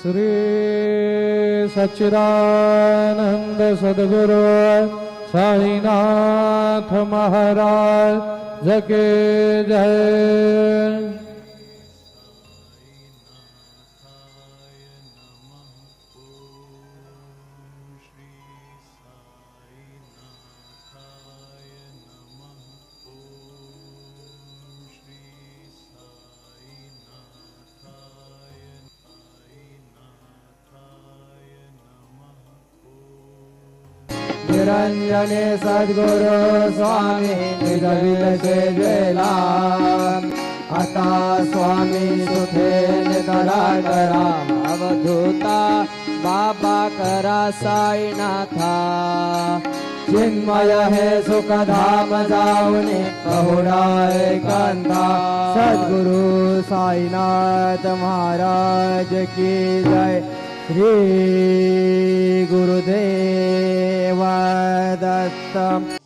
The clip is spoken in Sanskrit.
श्री सच्चिदानंद सद्गुरु साईनाथ महाराज के जय। निरंजने सद्गुरु स्वामी निजविलसे जेला आता स्वामी सुखे नितरा करा अवधूता बाबा करा साईनाथा चिन्मय है सुख धाम जाऊने बहुरा एकांता सद्गुरु साईनाथ महाराज की जय। श्री गुरुदेव दत्त।